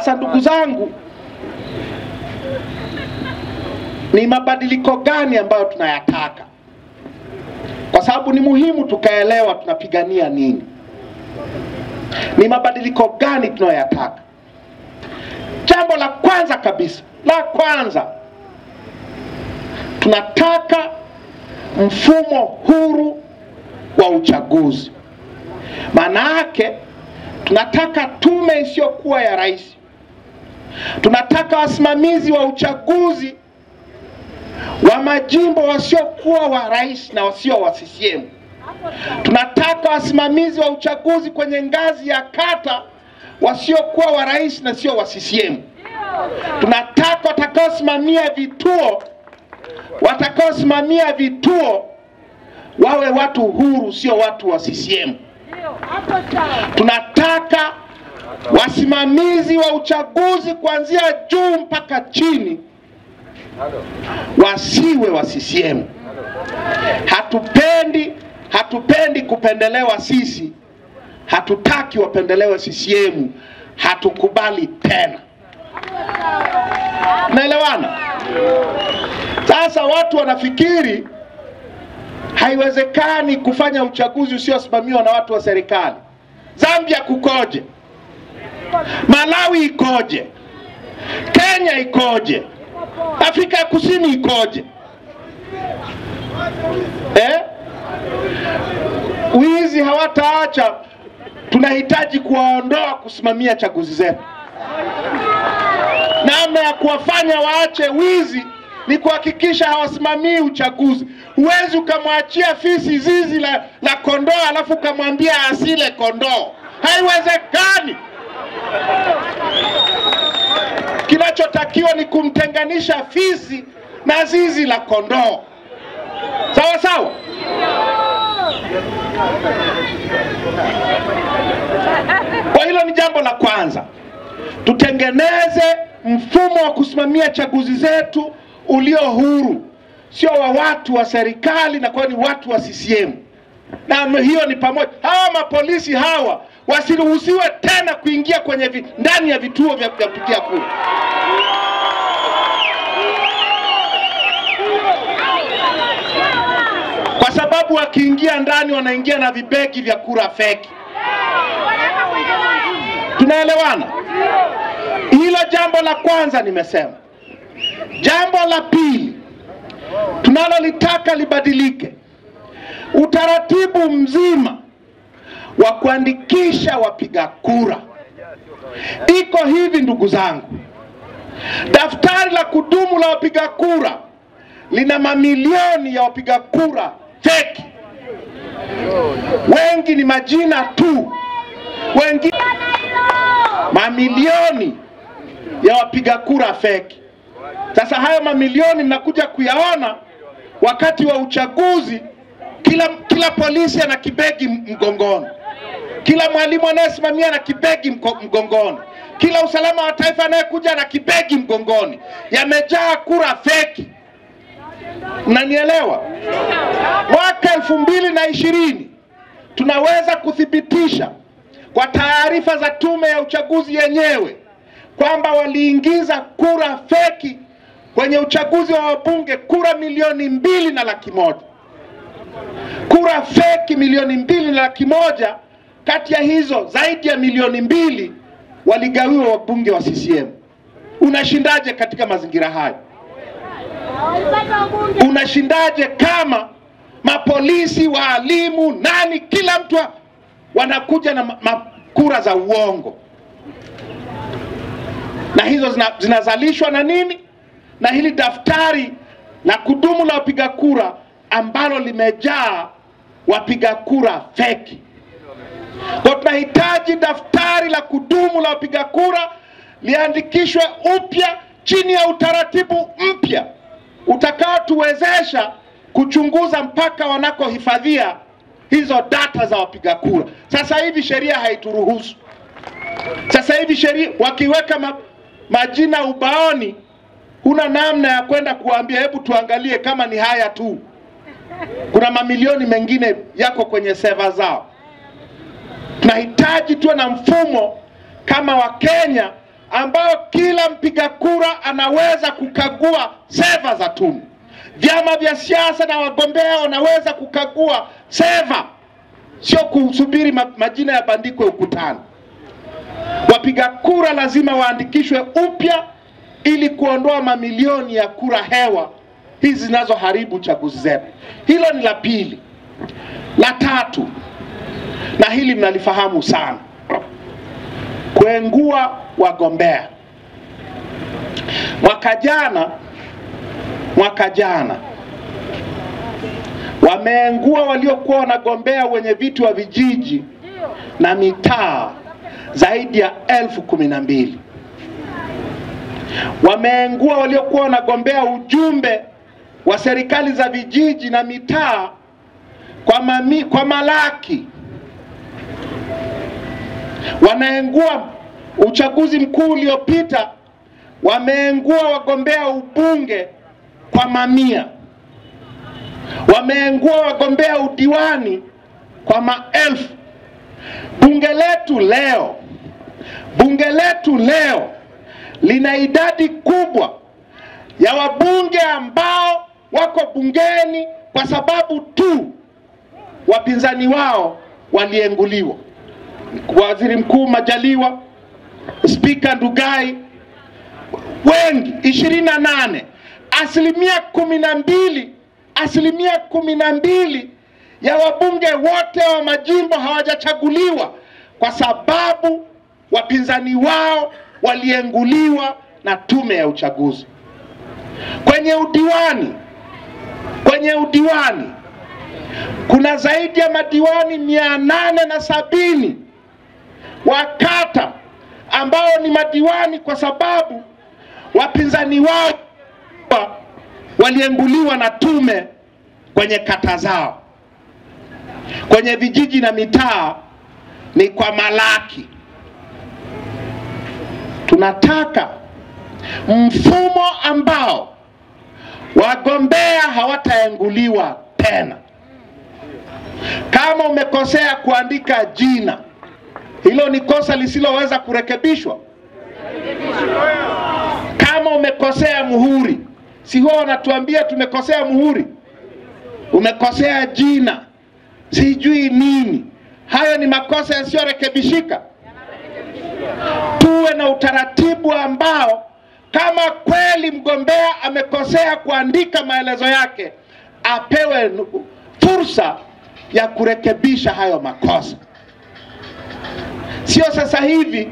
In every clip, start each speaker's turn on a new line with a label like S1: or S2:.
S1: Sasa ndugu zangu, ni mabadiliko gani ambayo tunayataka? Kwa sababu ni muhimu tukaelewa tunapigania nini. Ni mabadiliko gani tunayoyataka? Jambo la kwanza kabisa, tunataka mfumo huru wa uchaguzi. Maana yake tunataka tume isiyokuwa ya rais. Tunataka wasimamizi wa uchaguzi wa majimbo wasiokuwa wa rais na wasio wa CCM. Tunataka wasimamizi wa uchaguzi kwenye ngazi ya kata wasiokuwa wa rais na sio wa CCM. Tunataka watakaosimamia vituo wawe watu huru, sio watu wa CCM. Tunataka wasimamizi wa uchaguzi kuanzia juu mpaka chini wasiwe wa CCM. Hatupendi kupendelewa sisi. Hatutaki wapendelewe CCM. Hatukubali tena. Naelewana? Sasa watu wanafikiri haiwezekani kufanya uchaguzi usiosimamiwa na watu wa serikali. Zambia kukoje? Malawi ikoje? Kenya ikoje? Afrika ya Kusini ikoje? Wizi hawataacha. Tunahitaji kuwaondoa kusimamia chaguzi zetu. Namna ya kuwafanya waache wizi ni kuhakikisha hawasimamii uchaguzi. Huwezi ukamwachia fisi zizi la kondoo alafu ukamwambia asile kondoo. Haiwezekani. Kinachotakiwa ni kumtenganisha fisi na zizi la kondoo. Sawa sawa? Kwa hilo ni jambo la kwanza. Tutengeneze mfumo wa kusimamia chaguzi zetu ulio huru, sio wa watu wa serikali na kwa ni watu wa CCM. Na hiyo ni pamoja, hawa mapolisi hawa wasiruhusiwe tena kuingia kwenye ndani ya vituo vya kupigia kura. Kwa sababu wakiingia ndani wanaingia na vibegi vya kura feki. Tunaelewana? Hilo jambo la kwanza nimesema. Jambo la pili tunalolitaka libadilike. Utaratibu mzima wa kuandikisha wapiga kura iko hivi ndugu zangu. Daftari la kudumu la wapiga kura lina mamilioni ya wapiga kura feki. Wengi ni majina tu. Wengi mamilioni ya wapiga kura feki. Sasa hayo mamilioni mnakuja kuyaona wakati wa uchaguzi. Kila polisi ana kibegi mgongoni. Kila mwalimu anayesimamia na kibegi mgongoni. Kila usalama wa taifa anayekuja na kibegi mgongoni. Yamejaa kura feki. Mnanielewa? Mwaka 2020 tunaweza kuthibitisha kwa taarifa za tume ya uchaguzi yenyewe kwamba waliingiza kura feki kwenye uchaguzi wa wabunge, kura 2,200,000. Kura feki 2,200,000. Kati ya hizo zaidi ya 2,000,000 waligawiwa wabunge wa CCM. Unashindaje katika mazingira hayo? Unashindaje kama mapolisi, walimu, nani, kila mtu wanakuja na kura za uongo? Na hizo zinazalishwa na nini? Na hili daftari la kudumu la wapiga kura ambalo limejaa wapiga kura feki. Kwa tunahitaji daftari la kudumu la wapiga kura liandikishwe upya chini ya utaratibu mpya utakao tuwezesha kuchunguza mpaka wanakohifadhia hizo data za wapiga kura. Sasa hivi sheria haituruhusu. Sasa hivi sheria wakiweka majina ubaoni, huna namna ya kwenda kuambia hebu tuangalie kama ni haya tu. Kuna mamilioni mengine yako kwenye seva zao. Tunahitaji tuwe na mfumo kama wa Kenya ambao kila mpiga kura anaweza kukagua seva za tume. Vyama vya siasa na wagombea wanaweza kukagua seva, sio kusubiri majina yabandikwe ukutani. Wapiga kura lazima waandikishwe upya ili kuondoa mamilioni ya kura hewa hizi zinazoharibu chaguzi zetu. Hilo ni la pili. La tatu, na hili mnalifahamu sana, kuengua wagombea. Mwaka jana wameengua waliokuwa wanagombea wenye viti wa vijiji na mitaa zaidi ya 12,000. Wameengua waliokuwa wanagombea ujumbe wa serikali za vijiji na mitaa kwa malaki. Wanaengua uchaguzi mkuu uliopita, wameengua wagombea ubunge kwa mamia. Wameengua wagombea udiwani kwa maelfu. Bunge letu leo lina idadi kubwa ya wabunge ambao wako bungeni kwa sababu tu wapinzani wao walienguliwa. Waziri Mkuu Majaliwa, Spika Ndugai, wengi 28, asilimia 12 ya wabunge wote wa majimbo hawajachaguliwa kwa sababu wapinzani wao walienguliwa na tume ya uchaguzi. Kwenye udiwani kuna zaidi ya madiwani 870 wa kata ambao ni madiwani kwa sababu wapinzani wao walienguliwa na tume kwenye kata zao. Kwenye vijiji na mitaa ni kwa malaki. Tunataka mfumo ambao wagombea hawataenguliwa tena. Kama umekosea kuandika jina, hilo ni kosa lisiloweza kurekebishwa. Kama umekosea muhuri, si huwa wanatuambia tumekosea muhuri, umekosea jina, sijui nini, hayo ni makosa yasiyorekebishika. Tuwe na utaratibu ambao kama kweli mgombea amekosea kuandika maelezo yake, apewe fursa ya kurekebisha hayo makosa. Sio sasa hivi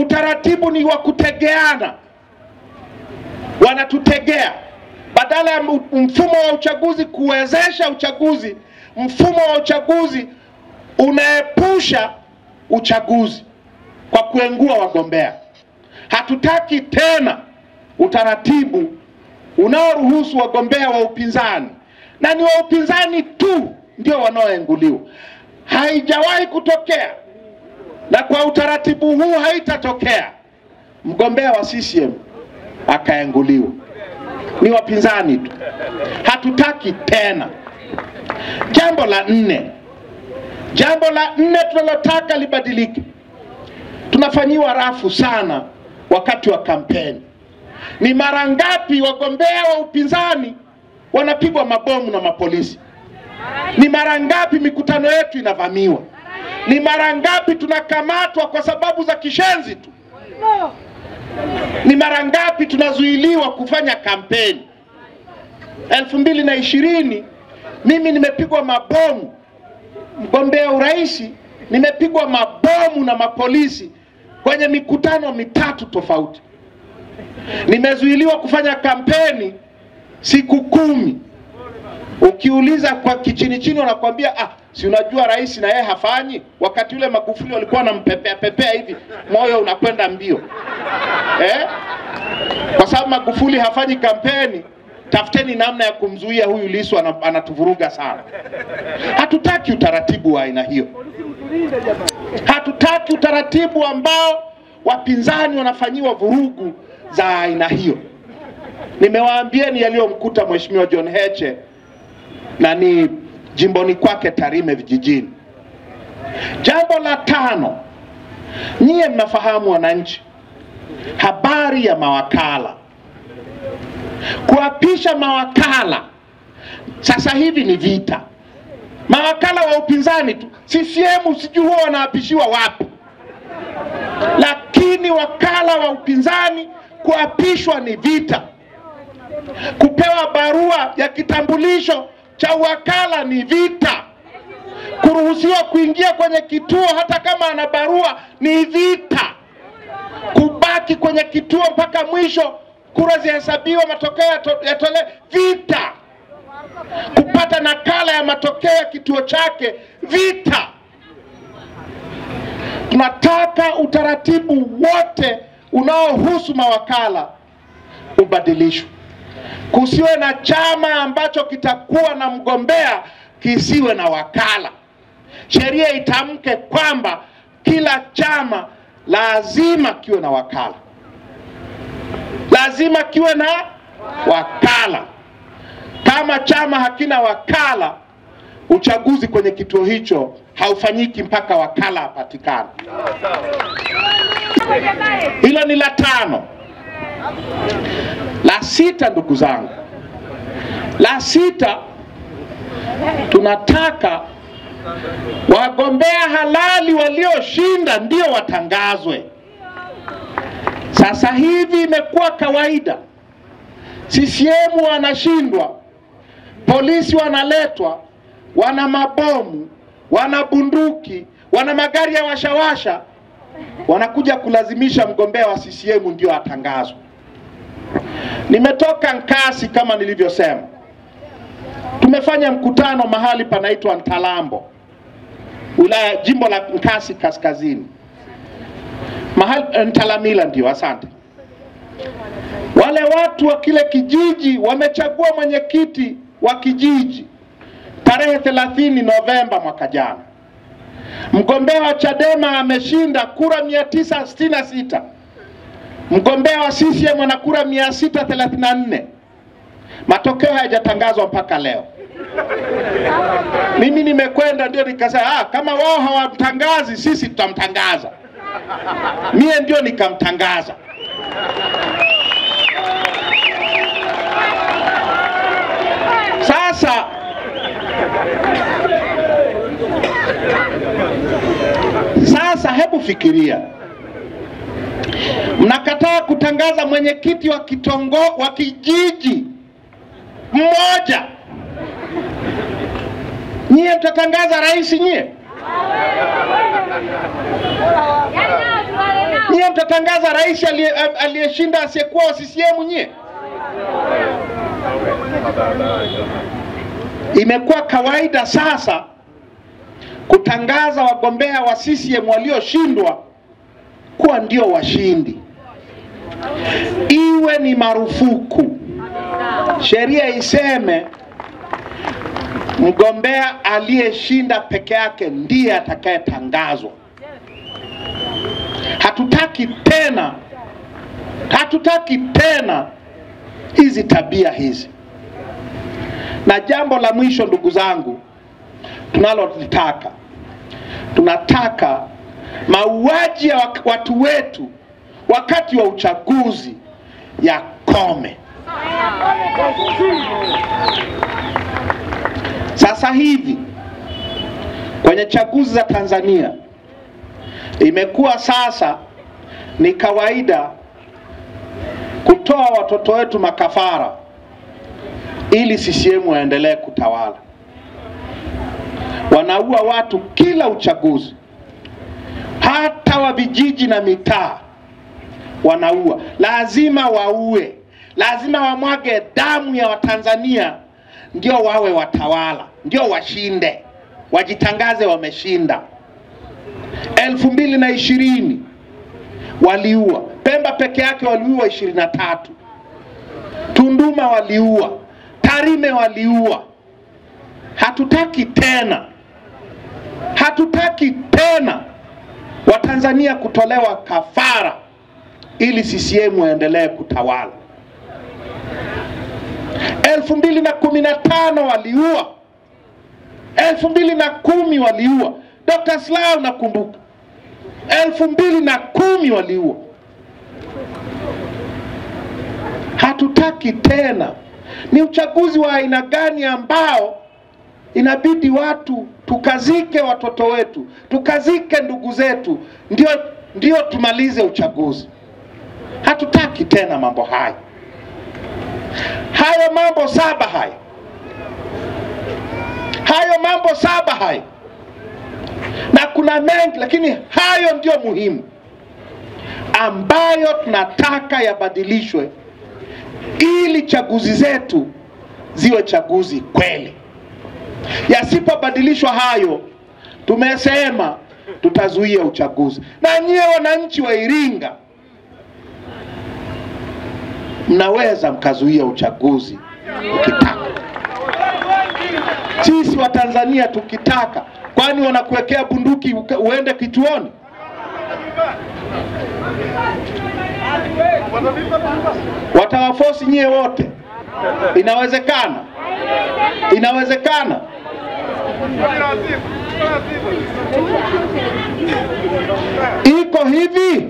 S1: utaratibu ni wa kutegeana. Wanatutegea. Badala ya mfumo wa uchaguzi kuwezesha uchaguzi, mfumo wa uchaguzi unaepusha uchaguzi kwa kuengua wagombea. Hatutaki tena utaratibu unaoruhusu wagombea wa upinzani, na ni wa upinzani tu ndio wanaoenguliwa. Haijawahi kutokea, na kwa utaratibu huu haitatokea mgombea wa CCM akaenguliwa. Ni wapinzani tu. Hatutaki tena. Jambo la nne tunalotaka libadilike. Tunafanyiwa rafu sana wakati wa kampeni. Ni mara ngapi wagombea wa upinzani wanapigwa mabomu na mapolisi? Ni mara ngapi mikutano yetu inavamiwa? Ni mara ngapi tunakamatwa kwa sababu za kishenzi tu? Ni mara ngapi tunazuiliwa kufanya kampeni? 2020 mimi nimepigwa mabomu, mgombea urais nimepigwa mabomu na mapolisi kwenye mikutano 3 tofauti. Nimezuiliwa kufanya kampeni siku 10. Ukiuliza kwa kichini wanakuambia si unajua rais na yeye hafanyi. Wakati ule Magufuli walikuwa wanampepea hivi, moyo unakwenda mbio. Kwa sababu Magufuli hafanyi kampeni, tafuteni namna ya kumzuia huyu Lissu, anatuvuruga sana. Hatutaki utaratibu wa aina hiyo. Hatutaki utaratibu ambao wapinzani wanafanyiwa vurugu za aina hiyo. Nimewaambieni yaliyomkuta Mheshimiwa John Heche na ni jimboni kwake Tarime vijijini. Jambo la 5 Nyie mnafahamu wananchi habari ya mawakala. Kuapisha mawakala sasa hivi ni vita. Mawakala wa upinzani tu, CCM sijui huwa wanaapishiwa wapi. Lakini wakala wa upinzani kuapishwa ni vita. Kupewa barua ya kitambulisho cha wakala ni vita. Kuruhusiwa kuingia kwenye kituo hata kama ana barua ni vita. Kubaki kwenye kituo mpaka mwisho kura zihesabiwa, matokeo yatole, vita. Kupata nakala ya matokeo ya kituo chake, vita. Tunataka utaratibu wote unaohusu mawakala ubadilishwe. Kusiwe na chama ambacho kitakuwa na mgombea kisiwe na wakala. Sheria itamke kwamba kila chama lazima kiwe na wakala. Lazima kiwe na wakala. Kama chama hakina wakala, uchaguzi kwenye kituo hicho haufanyiki mpaka wakala apatikane. Hilo ni la 5. La 6, ndugu zangu. La 6, tunataka wagombea halali walioshinda ndio watangazwe. Sasa hivi imekuwa kawaida. CCM wanashindwa, polisi wanaletwa, wana mabomu, wana bunduki, wana magari ya washawasha, wanakuja kulazimisha mgombea wa CCM ndio atangazwe. Nimetoka Nkasi kama nilivyosema. Tumefanya mkutano mahali panaitwa Ntalambo, wilaya jimbo la Nkasi kaskazini. Mahali Ntalamila ndio, asante. Wale watu wa kile kijiji wamechagua mwenyekiti wa kijiji tarehe 30 Novemba mwaka jana. Mgombea wa Chadema ameshinda kura 966. Mgombea wa CCM ana kura 634. Matokeo hayajatangazwa mpaka leo. Mimi nimekwenda ndio nikasema kama wao hawamtangazi sisi tutamtangaza. Mie ndio nikamtangaza. Sasa hebu fikiria. Mnakataa kutangaza mwenyekiti wa wa kijiji mmoja. Nyie mtatangaza rais nyie? Nyie mtatangaza rais aliyeshinda asiyekuwa wa CCM nyie? Imekuwa kawaida sasa kutangaza wagombea wa CCM walioshindwa kuwa ndio washindi. Iwe ni marufuku. Sheria iseme mgombea aliyeshinda peke yake ndiye atakayetangazwa. Hatutaki tena hizi tabia hizi. Na jambo la mwisho ndugu zangu tunalolitaka, tunataka mauaji ya watu wetu wakati wa uchaguzi yakome. Sasa hivi kwenye chaguzi za Tanzania imekuwa sasa ni kawaida kutoa watoto wetu makafara ili CCM waendelee kutawala. Wanaua watu kila uchaguzi, hata wa vijiji na mitaa wanaua. Lazima waue, lazima wamwage damu ya Watanzania ndio wawe watawala, ndio washinde, wajitangaze wameshinda. 2020 waliua, Pemba peke yake waliua 23, Tunduma waliua, Tarime waliua. Hatutaki tena Watanzania kutolewa kafara ili CCM waendelee kutawala. 2015 waliua, 2010 waliua. Dr. Slaa nakumbuka 2010 waliua. Hatutaki tena. Ni uchaguzi wa aina gani ambao inabidi watu tukazike watoto wetu, tukazike ndugu zetu, ndio tumalize uchaguzi? Hatutaki tena mambo haya. Hayo mambo saba haya. Hayo mambo saba haya. Na kuna mengi, lakini hayo ndio muhimu ambayo tunataka yabadilishwe ili chaguzi zetu ziwe chaguzi kweli. Yasipobadilishwa hayo, tumesema tutazuia uchaguzi. Na nyie wananchi wa Iringa, mnaweza mkazuia uchaguzi ukitaka. Sisi wa Tanzania tukitaka, kwani wanakuwekea bunduki uende kituoni? Watawafosi nyie wote? Inawezekana? Inawezekana? Iko hivi?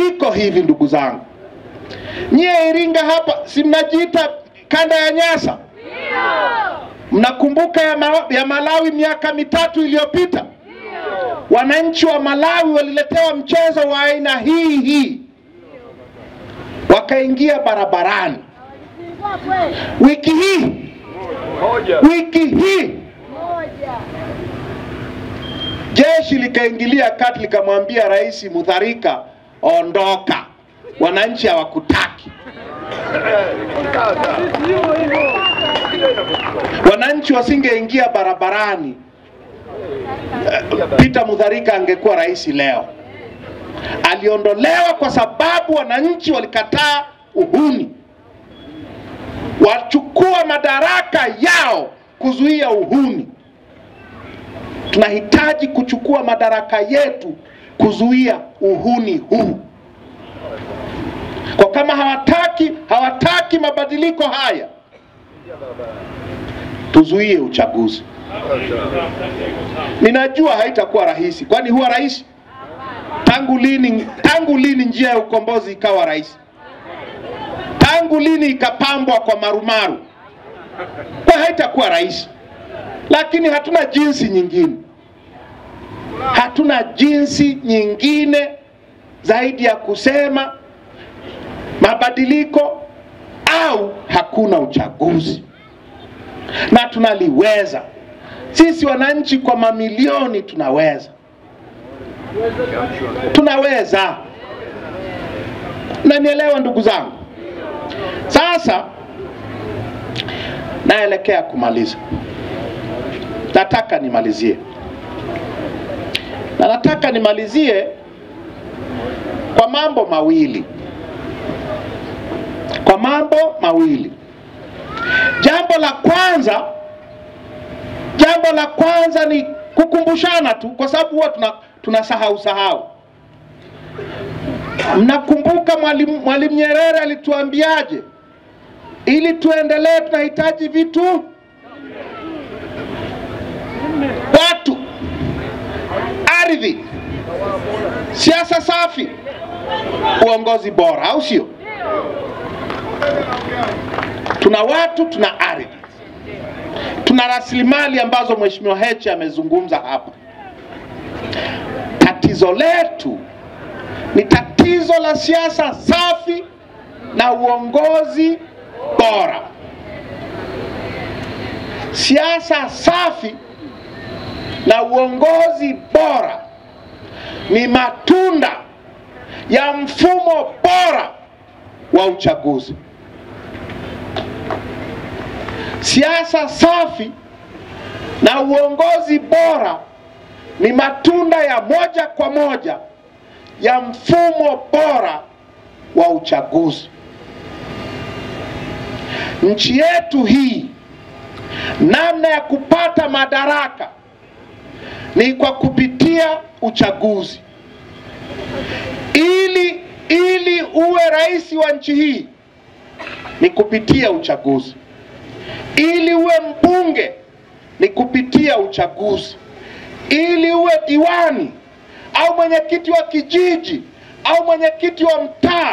S1: Iko hivi ndugu zangu. Nyie Iringa hapa si mnajiita kanda ya Nyasa? Mnakumbuka ya Malawi miaka 3 iliyopita? Wananchi wa Malawi waliletewa mchezo wa aina hii. Wakaingia barabarani. Wiki hii jeshi likaingilia kati, likamwambia Rais Mutharika, ondoka, wananchi hawakutaki. Wananchi wasingeingia barabarani, Peter Mutharika angekuwa rais leo. Aliondolewa kwa sababu wananchi walikataa uhuni. Wachukua madaraka yao kuzuia uhuni. Tunahitaji kuchukua madaraka yetu kuzuia uhuni huu. Kwa kama hawataki mabadiliko haya, tuzuie uchaguzi. Ninajua haitakuwa rahisi, kwani huwa rahisi? Tangu lini njia ya ukombozi ikawa rahisi? Tangu lini ikapambwa kwa marumaru? Kwa haitakuwa rahisi. Lakini hatuna jinsi nyingine. Hatuna jinsi nyingine zaidi ya kusema mabadiliko au hakuna uchaguzi. Na tunaliweza. Sisi wananchi kwa mamilioni tunaweza. Tunaweza. Na nielewa ndugu zangu. Sasa naelekea kumaliza. Nataka nimalizie. Na nataka nimalizie kwa mambo mawili. Kwa mambo mawili. Jambo la kwanza ni kukumbushana tu, kwa sababu huwa tunasahau. Mnakumbuka Mwalimu Nyerere alituambiaje? Ili tuendelee tunahitaji vitu: watu, ardhi, siasa safi, uongozi bora, au sio? Tuna watu, tuna ardhi, tuna rasilimali ambazo Mheshimiwa Heche amezungumza hapa. Tatizo letu ni tatizo la siasa safi na uongozi bora. Siasa safi na uongozi bora ni matunda ya mfumo bora wa uchaguzi. Siasa safi na uongozi bora ni matunda ya moja kwa moja ya mfumo bora wa uchaguzi. Nchi yetu hii, namna ya kupata madaraka ni kwa kupitia uchaguzi. Ili uwe rais wa nchi hii ni kupitia uchaguzi. Ili uwe mbunge ni kupitia uchaguzi. Ili uwe diwani au mwenyekiti wa kijiji au mwenyekiti wa mtaa